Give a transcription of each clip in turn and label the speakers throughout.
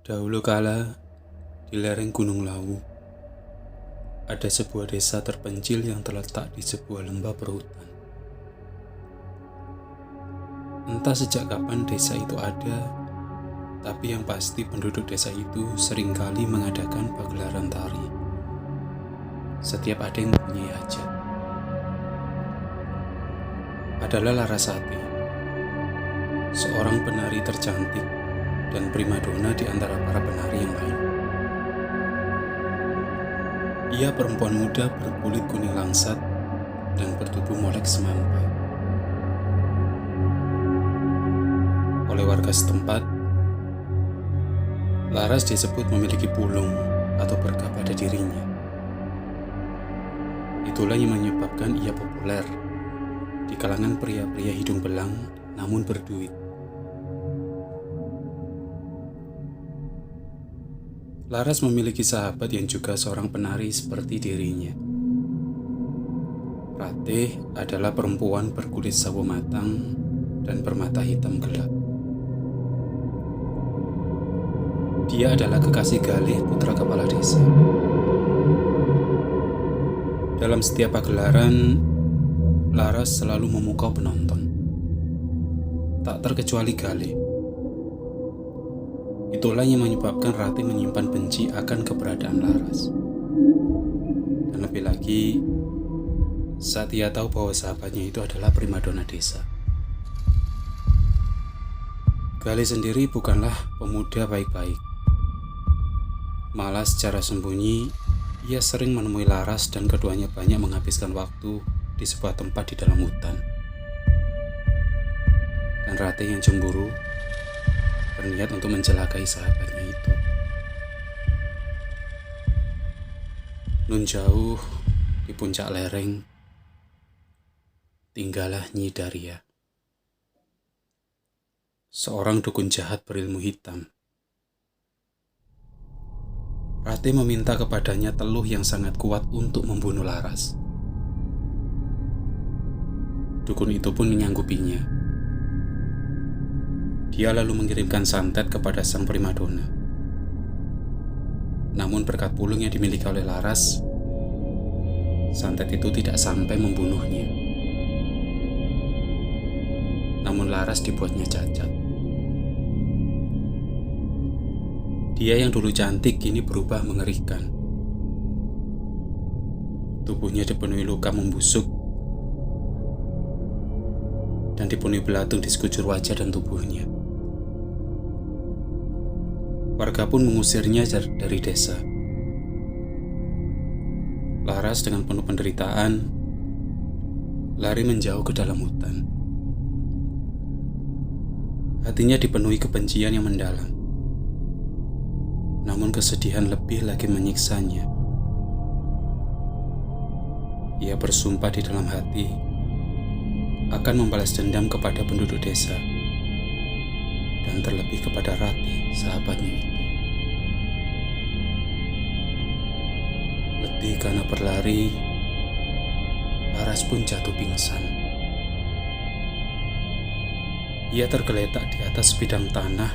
Speaker 1: Dahulu kala, di lereng Gunung Lawu, ada sebuah desa terpencil yang terletak di sebuah lembah perhutan. Entah sejak kapan desa itu ada, tapi yang pasti penduduk desa itu seringkali mengadakan pagelaran tari. Setiap ada yang mempunyai hajat. Adalah Larasati, seorang penari tercantik dan primadona di antara para penari yang lain. Ia perempuan muda berkulit kuning langsat dan bertubuh molek semampai. Oleh warga setempat, Laras disebut memiliki pulung atau berkah pada dirinya. Itulah yang menyebabkan ia populer di kalangan pria-pria hidung belang namun berduit. Laras memiliki sahabat yang juga seorang penari seperti dirinya. Ratih adalah perempuan berkulit sawo matang dan bermata hitam gelap. Dia adalah kekasih Galih, putra kepala desa. Dalam setiap pagelaran, Laras selalu memukau penonton. Tak terkecuali Galih. Itulah yang menyebabkan Ratih menyimpan benci akan keberadaan Laras. Dan lebih lagi, saat ia tahu bahwa sahabatnya itu adalah primadona desa. Galih sendiri bukanlah pemuda baik-baik. Malah secara sembunyi, ia sering menemui Laras dan keduanya banyak menghabiskan waktu di sebuah tempat di dalam hutan. Dan Ratih yang cemburu berniat untuk mencelakai sahabatnya itu. Nun jauh di puncak lereng, tinggallah Nyi Daria, seorang dukun jahat berilmu hitam. Ratih meminta kepadanya teluh yang sangat kuat untuk membunuh Laras. Dukun itu pun menyanggupinya. Dia lalu mengirimkan santet kepada sang primadona. Namun berkat pulung yang dimiliki oleh Laras, santet itu tidak sampai membunuhnya. Namun Laras dibuatnya cacat. Dia yang dulu cantik kini berubah mengerikan. Tubuhnya dipenuhi luka membusuk dan dipenuhi belatung di sekujur wajah dan tubuhnya. Warga pun mengusirnya dari desa. Laras dengan penuh penderitaan lari menjauh ke dalam hutan. Hatinya dipenuhi kebencian yang mendalam. Namun kesedihan lebih lagi menyiksanya. Ia bersumpah di dalam hati akan membalas dendam kepada penduduk desa dan terlebih kepada Ratih, sahabatnya itu. Letih karena berlari, Laras pun jatuh pingsan. Ia tergeletak di atas bidang tanah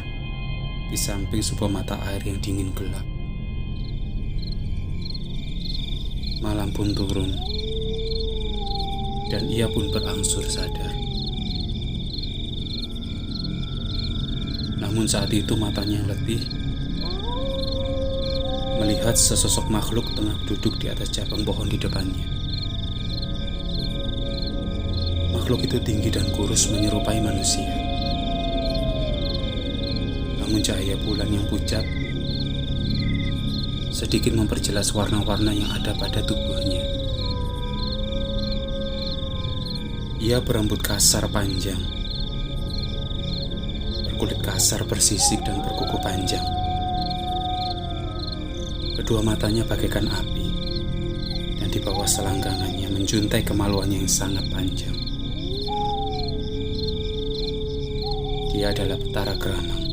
Speaker 1: di samping sebuah mata air yang dingin gelap. Malam pun turun, dan ia pun berangsur sadar. Namun saat itu matanya yang letih melihat sesosok makhluk tengah duduk di atas cabang pohon di depannya. Makhluk itu tinggi dan kurus menyerupai manusia. Namun cahaya bulan yang pucat sedikit memperjelas warna-warna yang ada pada tubuhnya. Ia berambut kasar panjang, berkulit kasar bersisik dan berkuku panjang. Kedua matanya bagaikan api, dan di bawah selangkangannya menjuntai kemaluannya yang sangat panjang. Dia adalah Betara Geranang,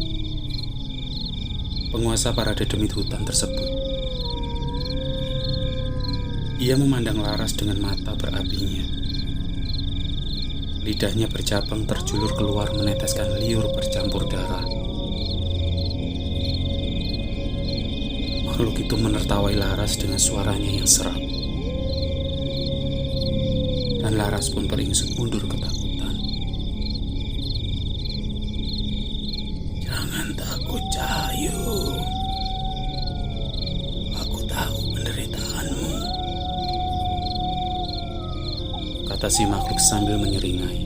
Speaker 1: penguasa para dedemit hutan tersebut. Ia memandang Laras dengan mata berapinya. Lidahnya bercabang terjulur keluar meneteskan liur bercampur darah. makhluk itu menertawai Laras dengan suaranya yang serak. Dan Laras pun beringsut mundur ketakutan. "Jangan takut, Cahayu. Aku tahu penderitaanmu," kata si makhluk sambil menyeringai.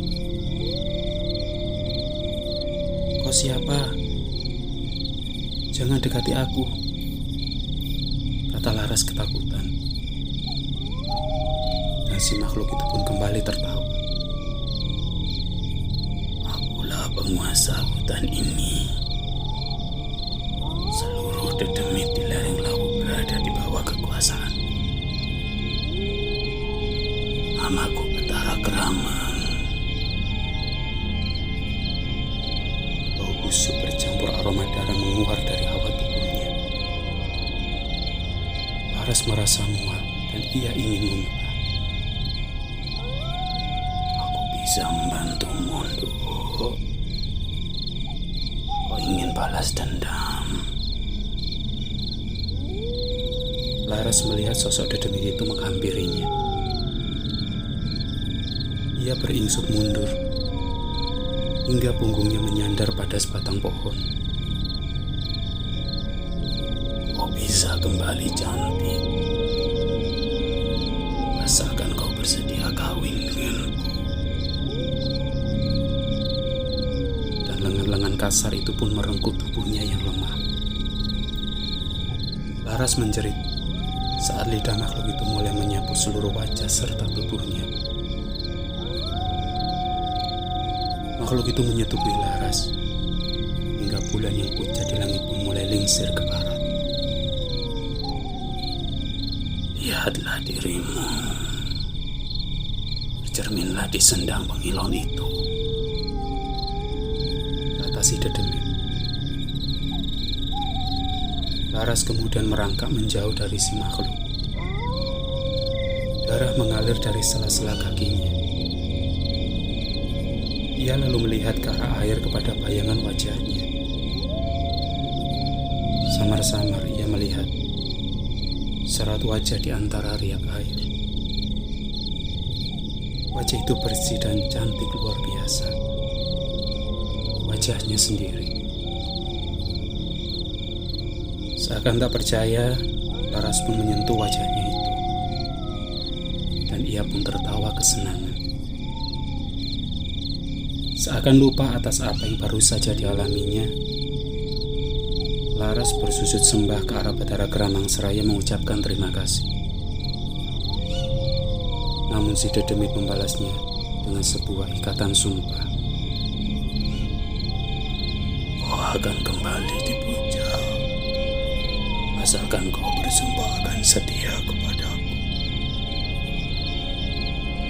Speaker 1: "Kau siapa? Jangan dekati aku," kata Laras ketakutan. Dan si makhluk itu pun kembali tertawa. "Akulah penguasa hutan ini. Seluruh dedemit di lereng laut berada di bawah kekuasaan. Namaku Betara Kerama." Bau busuk bercampur aroma darah menguar dari hawa tubuhnya. Laras merasa mual dan ia ingin muntah. "Aku bisa membantumu, Nduk. Kau ingin balas dendam?" Laras melihat sosok dedemit itu menghampirinya. Ia beringsut mundur hingga punggungnya menyandar pada sebatang pohon. "Kau bisa kembali cantik, asalkan kau bersedia kawin denganku." Dan lengan-lengan kasar itu pun merengkuh tubuhnya yang lemah. Laras menjerit saat lidah makhluk itu mulai menyapu seluruh wajah serta tubuhnya. Makhluk itu menyetubuhi Laras hingga bulan yang pucat di langit pun mulai lingsir ke barat. "Lihatlah dirimu, bercerminlah di sendang pengilon itu," kata si dedemit. Laras kemudian merangkak menjauh dari si makhluk. Darah mengalir dari sela-sela kakinya. Ia lalu melihat ke arah air kepada bayangan wajahnya. Samar-samar ia melihat serat wajah di antara riak air. Wajah itu bersih dan cantik luar biasa. Wajahnya sendiri. Seakan tak percaya, Laras pun menyentuh wajahnya itu. Dan ia pun tertawa kesenangan. Seakan lupa atas apa yang baru saja dialaminya, Laras bersusut sembah ke arah Betara Kerama seraya mengucapkan terima kasih. Namun si dedemit membalasnya dengan sebuah ikatan sumpah. "Kau akan kembali dipuja, asalkan kau bersumpah akan setia kepadaku.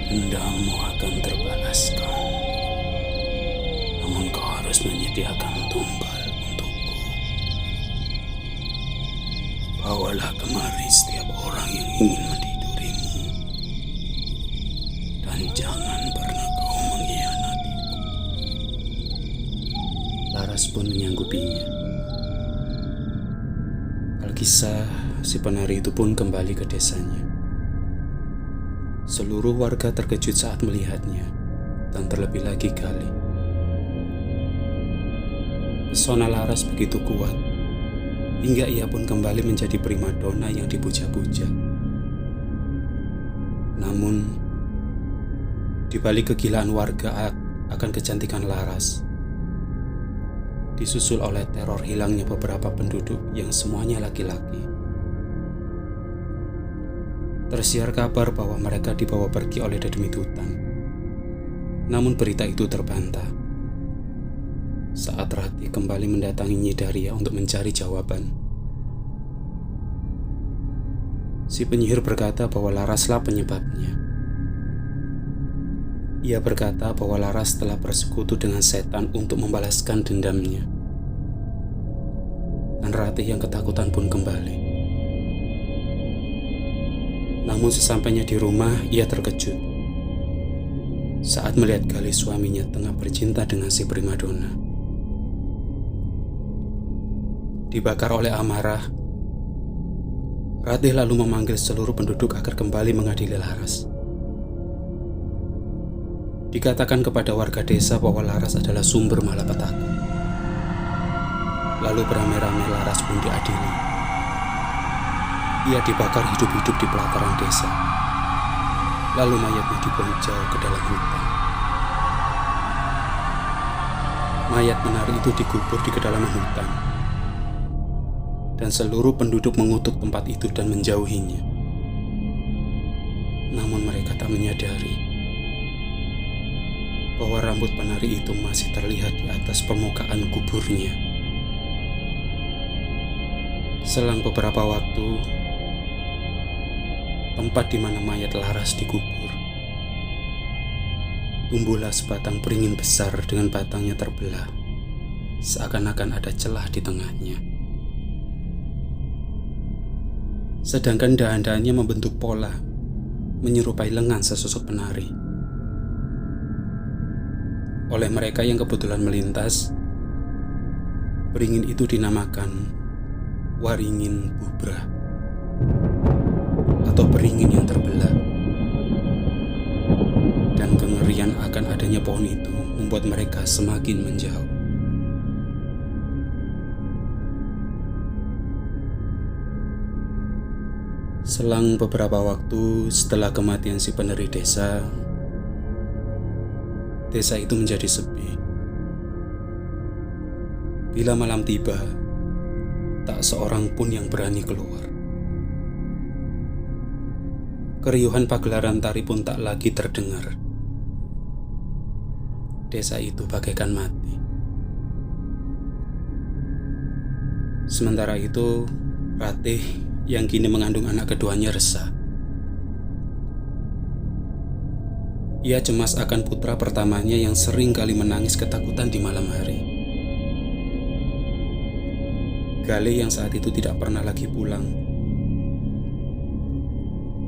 Speaker 1: Dendammu akan terbalaskan. Namun kau harus menyediakan tumbal untukku. Bawalah kemari setiap orang yang ingin mentidurimu. Dan jangan pernah kau mengkhianatiku." Laras pun menyanggupinya. Alkisah, si penari itu pun kembali ke desanya. Seluruh warga terkejut saat melihatnya, dan terlebih lagi Gali. Pesona Laras begitu kuat, hingga ia pun kembali menjadi primadona yang dipuja-puja. Namun, di balik kegilaan warga akan kecantikan Laras, disusul oleh teror hilangnya beberapa penduduk yang semuanya laki-laki. Tersiar kabar bahwa mereka dibawa pergi oleh dedemit hutan. Namun berita itu terbantah saat Rati kembali mendatangi Nyi Daria untuk mencari jawaban. Si penyihir berkata bahwa Laraslah penyebabnya. Ia berkata bahwa Laras telah bersekutu dengan setan untuk membalaskan dendamnya. Dan Rati yang ketakutan pun kembali. Namun sesampainya di rumah, ia terkejut saat melihat Gali suaminya tengah bercinta dengan si primadona. Dibakar oleh amarah, Ratih lalu memanggil seluruh penduduk agar kembali mengadili Laras. Dikatakan kepada warga desa bahwa Laras adalah sumber malapetaka. Lalu beramai-ramai Laras pun diadili. Ia dibakar hidup-hidup di pelataran desa. Lalu mayatnya dibuang jauh ke dalam hutan. Mayat menari itu dikubur di kedalaman hutan. Dan seluruh penduduk mengutuk tempat itu dan menjauhinya. Namun mereka tak menyadari bahwa rambut penari itu masih terlihat di atas permukaan kuburnya. Selang beberapa waktu, tempat di mana mayat Laras dikubur, tumbuhlah sebatang beringin besar dengan batangnya terbelah, seakan-akan ada celah di tengahnya. Sedangkan dahan-dahannya membentuk pola, menyerupai lengan sesosok penari. Oleh mereka yang kebetulan melintas, beringin itu dinamakan Waringin Bubrah atau beringin yang terbelah. Dan kengerian akan adanya pohon itu membuat mereka semakin menjauh. Selang beberapa waktu setelah kematian si peneri desa itu menjadi sepi. Bila malam tiba, tak seorang pun yang berani keluar. Keriuhan pagelaran tari pun tak lagi terdengar. Desa itu bagaikan mati. Sementara itu, Ratih yang kini mengandung anak keduanya resah. Ia cemas akan putra pertamanya yang sering kali menangis ketakutan di malam hari. Gale yang saat itu tidak pernah lagi pulang.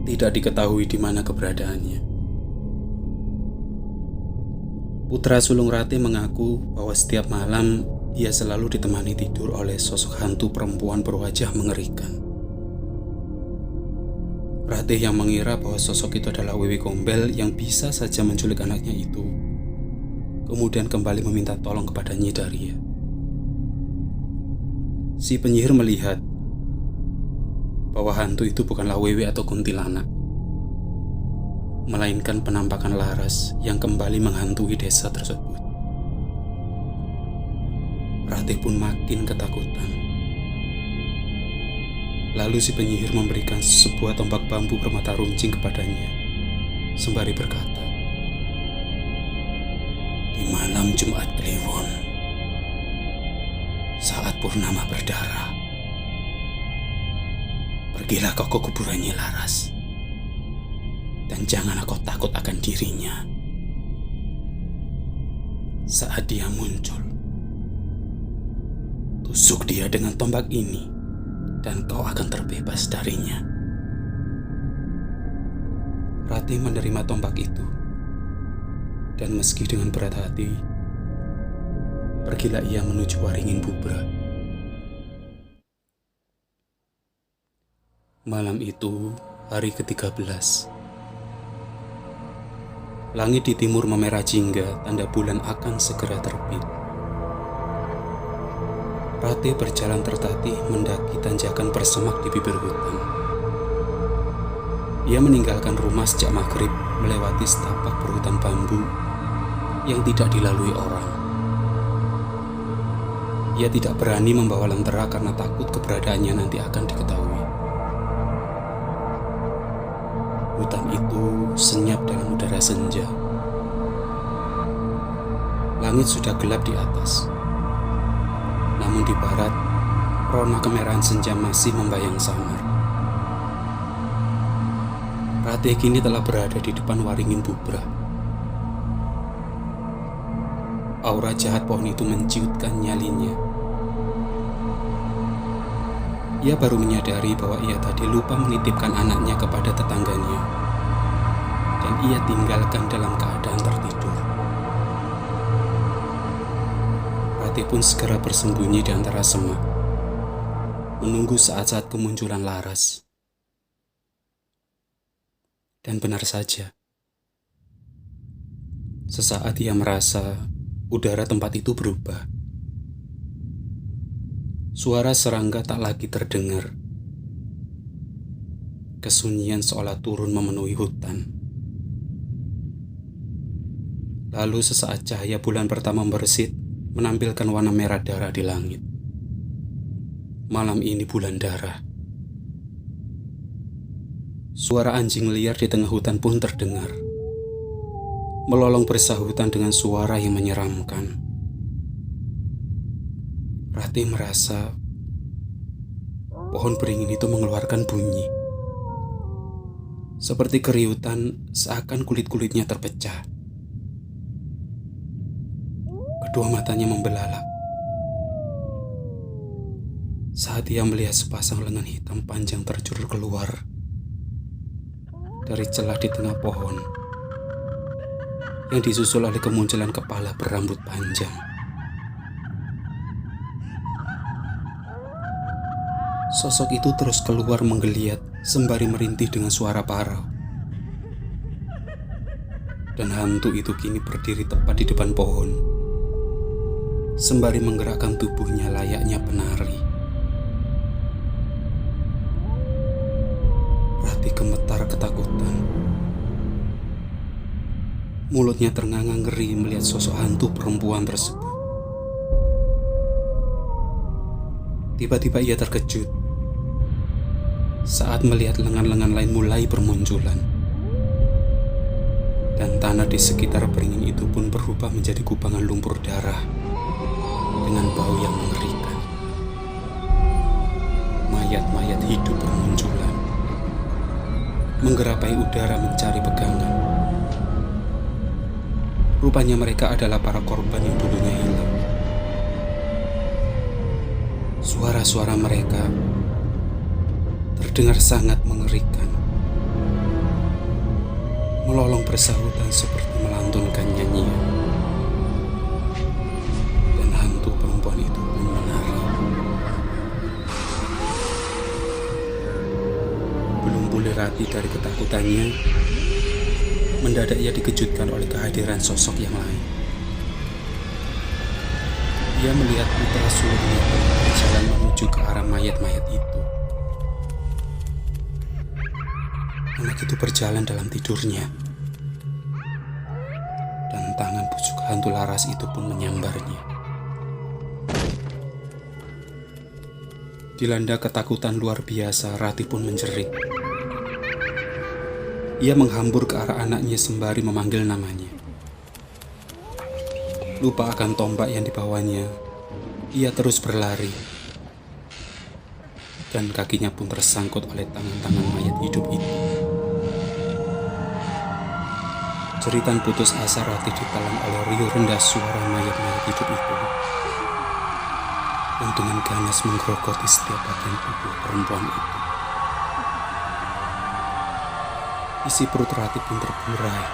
Speaker 1: Tidak diketahui di mana keberadaannya. Putra sulung Ratih mengaku bahwa setiap malam ia selalu ditemani tidur oleh sosok hantu perempuan berwajah mengerikan. Ratih yang mengira bahwa sosok itu adalah Wewe Gombel yang bisa saja menculik anaknya itu, kemudian kembali meminta tolong kepada Nyi Daria. Si penyihir melihat bahwa hantu itu bukanlah Wewe atau kuntilanak, melainkan penampakan Laras yang kembali menghantui desa tersebut. Ratih pun makin ketakutan. Lalu si penyihir memberikan sebuah tombak bambu bermata runcing kepadanya, sembari berkata, "Di malam Jumat Kliwon, saat purnama berdarah, pergilah kau ke kuburannya Laras, dan janganlah kau takut akan dirinya. Saat dia muncul, tusuk dia dengan tombak ini, dan kau akan terbebas darinya." Ratih menerima tombak itu, dan meski dengan berat hati, pergilah ia menuju Waringin Bubrah. Malam itu, hari ke-13. Langit di timur memerah jingga, tanda bulan akan segera terbit. Ratih berjalan tertatih mendaki tanjakan bersemak di bibir hutan. Ia meninggalkan rumah sejak maghrib, melewati setapak perhutan bambu yang tidak dilalui orang. Ia tidak berani membawa lentera karena takut keberadaannya nanti akan diketahui. Hutan itu senyap dalam udara senja. Langit sudah gelap di atas. Namun di barat, rona kemerahan senja masih membayang samar. Ratih kini telah berada di depan Waringin Bubrah. Aura jahat pohon itu menciutkan nyalinya. Ia baru menyadari bahwa ia tadi lupa menitipkan anaknya kepada tetangganya, dan ia tinggalkan dalam keadaan tertidur. Ratih pun segera bersembunyi di antara semak, menunggu saat-saat kemunculan Laras. Dan benar saja, sesaat ia merasa udara tempat itu berubah. Suara serangga tak lagi terdengar. Kesunyian seolah turun memenuhi hutan. Lalu sesaat cahaya bulan pertama bersit menampilkan warna merah darah di langit. Malam ini bulan darah. Suara anjing liar di tengah hutan pun terdengar, melolong bersahutan dengan suara yang menyeramkan. Ratih merasa pohon beringin itu mengeluarkan bunyi, seperti keriutan seakan kulit-kulitnya terpecah. Kedua matanya membelalak saat ia melihat sepasang lengan hitam panjang terjulur keluar dari celah di tengah pohon yang disusul oleh kemunculan kepala berambut panjang. Sosok itu terus keluar menggeliat sembari merintih dengan suara parau. Dan hantu itu kini berdiri tepat di depan pohon, sembari menggerakkan tubuhnya layaknya penari. Ratih gemetar ketakutan. Mulutnya ternganga ngeri melihat sosok hantu perempuan tersebut. Tiba-tiba ia terkejut saat melihat lengan-lengan lain mulai bermunculan. Dan tanah di sekitar beringin itu pun berubah menjadi kubangan lumpur darah dengan bau yang mengerikan. Mayat-mayat hidup bermunculan, menggerapai udara mencari pegangan. Rupanya mereka adalah para korban yang dulunya hilang. Suara-suara mereka terdengar sangat mengerikan, melolong bersahutan seperti melantunkan nyanyian. Dan hantu perempuan itu pun menari. Belum pulih Ratih dari ketakutannya, mendadak ia dikejutkan oleh kehadiran sosok yang lain. Ia melihat putra sulungnya berjalan menuju ke arah mayat-mayat itu. Anak itu berjalan dalam tidurnya, dan tangan busuk hantu laras itu pun menyambarnya. Dilanda ketakutan luar biasa, Ratih pun menjerit. Ia menghambur ke arah anaknya sembari memanggil namanya. Lupa akan tombak yang dibawanya, ia terus berlari. Dan kakinya pun tersangkut oleh tangan-tangan mayat hidup itu. Jeritan putus asa Ratih ditelan oleh riuh rendah suara mayat-mayat hidup itu, yang dengan ganas menggerogoti setiap bagian tubuh perempuan itu. Isi perut Ratih pun terburai,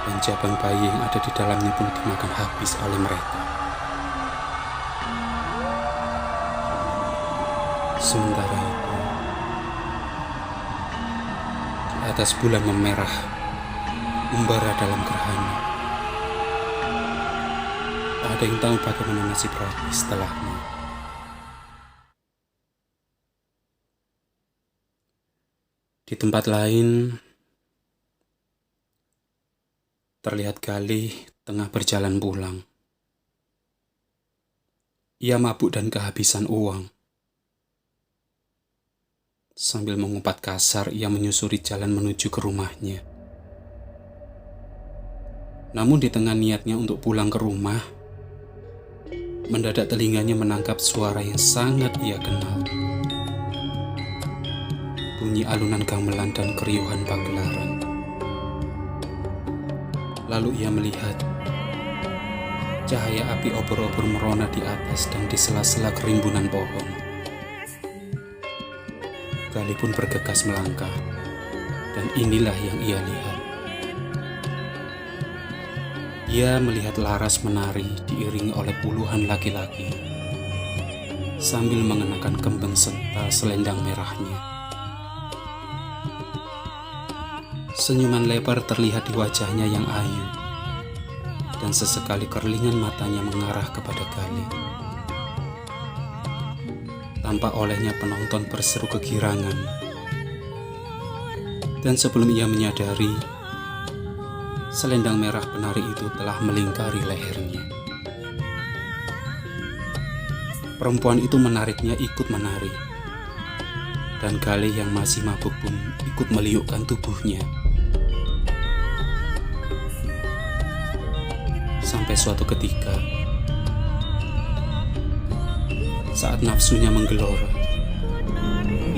Speaker 1: dan jabang bayi yang ada di dalamnya pun dimakan habis oleh mereka. Sementara itu, di atas bulan memerah, membara dalam gerhana. Tak ada yang tahu bagaimana nasib Ratih setelahnya. Di tempat lain, terlihat Galih tengah berjalan pulang. Ia mabuk dan kehabisan uang. Sambil mengumpat kasar, ia menyusuri jalan menuju ke rumahnya. Namun di tengah niatnya untuk pulang ke rumah, mendadak telinganya menangkap suara yang sangat ia kenal. Bunyi alunan gamelan dan keriuhan pagelaran. Lalu ia melihat cahaya api obor-obor merona di atas dan di sela-sela kerimbunan pohon. Galih pun bergegas melangkah, dan inilah yang ia lihat. Ia melihat Laras menari diiringi oleh puluhan laki-laki sambil mengenakan kembang sental selendang merahnya. Senyuman lebar terlihat di wajahnya yang ayu, dan sesekali kerlingan matanya mengarah kepada Galih. Tampak olehnya penonton berseru kegirangan. Dan sebelum ia menyadari, selendang merah penari itu telah melingkari lehernya. Perempuan itu menariknya ikut menari, dan Galih yang masih mabuk pun ikut meliukkan tubuhnya. Sampai suatu ketika, saat nafsunya menggelora,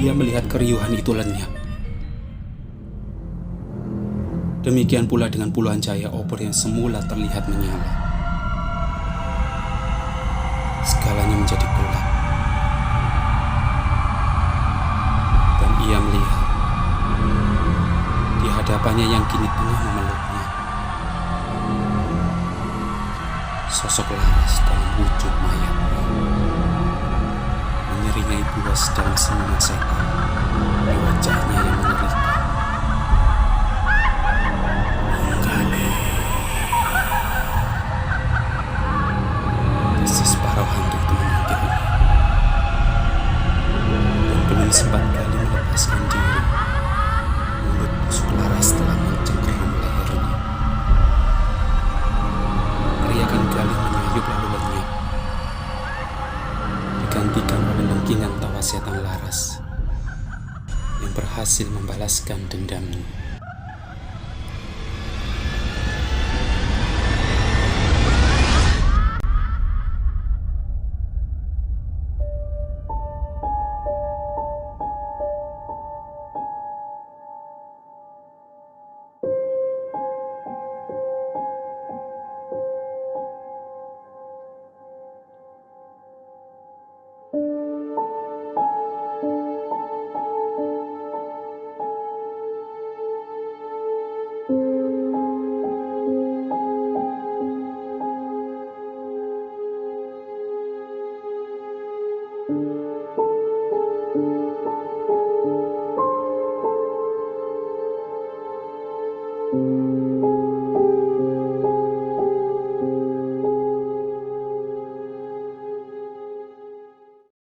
Speaker 1: ia melihat keriuhan itu lenyap. Demikian pula dengan puluhan cahaya obor yang semula terlihat menyala. Segalanya menjadi gelap. Dan ia melihat di hadapannya yang kini tengah memeluknya sosok Laras dalam wujud mayat, menyeringai puas dalam senyuman setan di wajahnya yang mengerikan. Separuh hantu itu memanggilnya, dan belum sempat Galih melepaskan diri, mulut busuk Laras telah mencengkeram lehernya. Teriakan Galih menyayup lalu lenyap, digantikan oleh lengkingan tawa setan Laras yang berhasil membalaskan dendamnya.